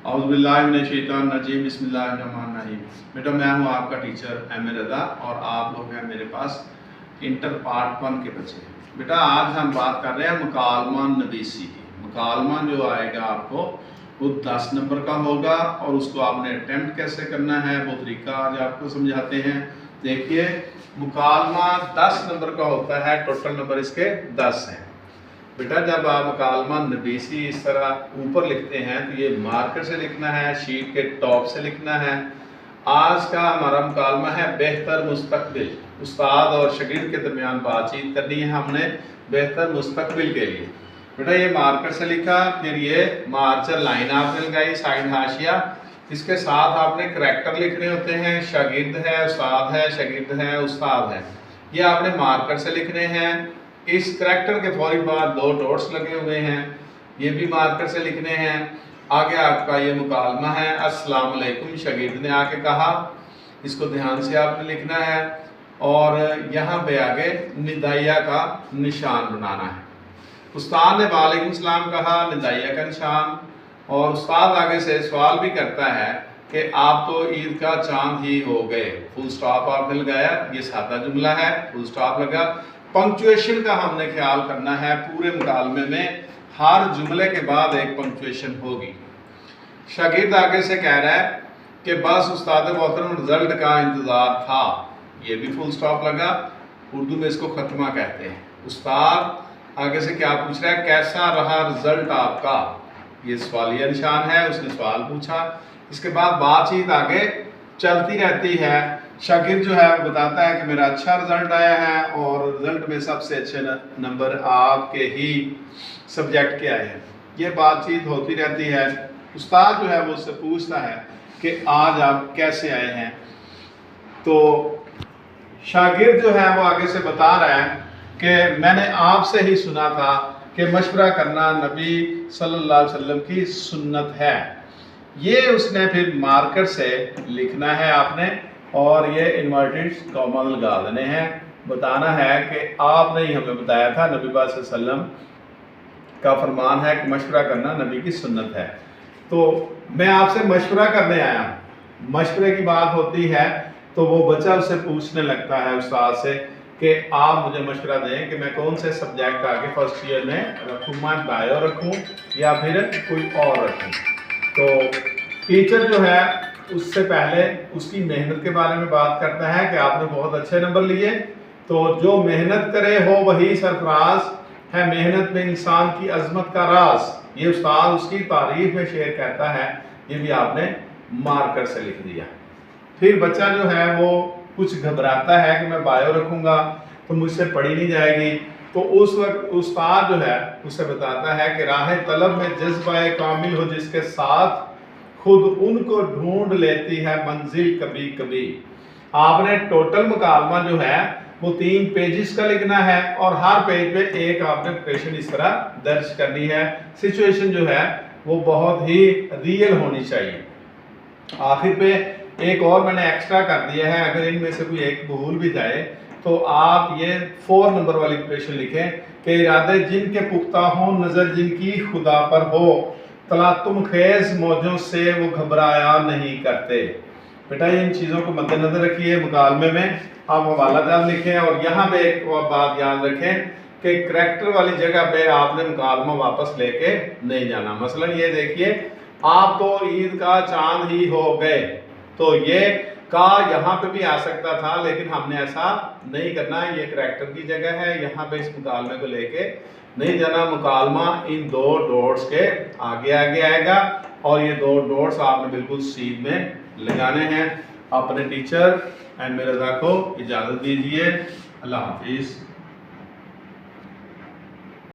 औज़ुबिल्लाहिमिनश्शैतानिर्रजीम बिस्मिल्लाहिर्रहमानिर्रहीम। बेटा मैं हूँ आपका टीचर एम ए रज़ा और आप लोग हैं मेरे पास इंटर पार्ट 1 के बच्चे। बेटा आज हम बात कर रहे हैं मुकालमा नवीसी की। मुकालमा जो आएगा आपको वो 10 नंबर का होगा और उसको आपने अटेम्प्ट कैसे करना है वो तरीका आज आपको समझाते हैं। देखिए मुकालमा 10 नंबर का होता है, टोटल नंबर इसके 10 हैं। बेटा जब आप मुकालमा नवीसी इस तरह ऊपर लिखते हैं तो ये मार्कर से लिखना है, शीट के टॉप से लिखना है। आज का हमारा मुकालमा है बेहतर मुस्तकबिल। उस्ताद और शागिर्द के दरमियान बातचीत करनी है हमने बेहतर मुस्तकबिल के लिए। बेटा ये मार्कर से लिखा, फिर ये मार्कर लाइन आपने लगाई, साइड हाशिया, इसके साथ आपने करैक्टर लिखने होते हैं। शागिर्द है, उस्ताद है, शागिर्द है, उस्ताद है, ये आपने मार्कर से लिखने हैं। इस करैक्टर के फौरी बाद 2 डॉट्स लगे हुए हैं, ये भी मार्कर से लिखने हैं। आगे आपका ये मुकालमा है, अस्सलाम वालेकुम शागिर्द ने आके कहा, इसको ध्यान से आपने लिखना है और यहाँ पे आगे निदाइया का निशान बनाना है। उस्ताद ने वालेकुम सलाम कहा, निदाइया का निशान, और उस्ताद आगे से सवाल भी करता है कि आप तो ईद का चांद ही हो गए। फुल स्टॉप आपने लगाया, ये सादा जुमला है, फुल स्टॉप लगा। पंक्चुएशन का हमने ख्याल करना है, पूरे मुकालमे में हर जुमले के बाद एक पंक्चुएशन होगी। शागिर्द आगे से कह रहा है कि बस उस्ताद मोहतरम रिजल्ट का इंतज़ार था, ये भी फुल स्टॉप लगा, उर्दू में इसको खत्मा कहते हैं। उस्ताद आगे से क्या पूछ रहा है, कैसा रहा रिजल्ट आपका, ये सवालिया निशान है, उसने सवाल पूछा। इसके बाद बातचीत आगे चलती रहती है। शागिर्द जो है वो बताता है कि मेरा अच्छा रिजल्ट आया है और रिजल्ट में सबसे अच्छे नंबर आपके ही सब्जेक्ट के आए हैं। ये बातचीत होती रहती है। उस्ताद जो है वो उससे पूछता है कि आज आप कैसे आए हैं। तो शागिर्द जो है वो आगे से बता रहा है कि मैंने आपसे ही सुना था कि मशवरा करना नबी सल्लल्लाहु अलैहि वसल्लम की सुन्नत है। ये उसने फिर मार्कर से लिखना है आपने, और ये इन्वर्टेड कॉमा लगा देने हैं। बताना है कि आपने ही हमें बताया था, नबी पाक सल्लल्लाहु अलैहि वसल्लम का फरमान है कि मशवरा करना नबी की सुन्नत है। तो मैं आपसे मशवरा करने आया। मशवरे की बात होती है तो वो बच्चा उससे पूछने लगता है उस्ताद से कि आप मुझे मशवरा दें कि मैं कौन से सब्जेक्ट आगे फर्स्ट ईयर में रखूँ, मैं बायो रखूँ या फिर कोई और रखूँ। तो टीचर जो है उससे पहले उसकी मेहनत के बारे में बात करता है कि आपने बहुत अच्छे नंबर लिए, तो जो मेहनत करे हो वही सरफराज है, मेहनत में इंसान की अजमत का राज। ये उस्ताद उसकी तारीफ में शेर कहता है, ये भी आपने मार्कर से लिख दिया। फिर बच्चा जो है वो कुछ घबराता है कि मैं बायो रखूँगा तो मुझसे पढ़ी नहीं जाएगी। तो उस वक्त उस्ताद जो है उसे बताता है कि राह तलब में जज्बा कामिल हो जिसके साथ खुद उनको ढूंढ लेती है मंजिल कभी कभी। आपने टोटल मुकालमा जो है वो 3 पेजेस का लिखना है और हर पेज पे एक आपने क्वेश्चन इस तरह दर्ज करनी है। सिचुएशन जो है वो बहुत ही रियल होनी चाहिए। आखिर पे एक और मैंने एक्स्ट्रा कर दिया है, अगर इनमें से कोई एक भूल भी जाए तो आप ये 4 नंबर वाली क्वेश्चन लिखें कि इरादे जिनके पुख्ता हों, नज़र जिनकी खुदा पर हो, तलातुम खेज मौजों से वो घबराया नहीं करते। बेटा इन चीज़ों को मद्देनजर रखिए। मुकालमे में आप हवाला जात लिखें और यहाँ पे एक बात याद रखें कि करैक्टर वाली जगह पे आपने मुकालमा वापस लेके नहीं जाना। मसलन ये देखिए, आप तो ईद का चांद ही हो गए, तो ये का यहाँ पे भी आ सकता था, लेकिन हमने ऐसा नहीं करना। ये करैक्टर की जगह है, यहाँ पे इस मुकालमे को लेके नहीं जाना। मुकालमा इन 2 डॉट्स के आगे आगे आएगा और ये 2 डॉट्स आपने बिल्कुल सीध में लगाने हैं। अपने टीचर एम ए रज़ा को इजाज़त दीजिए। अल्लाह हाफिज़।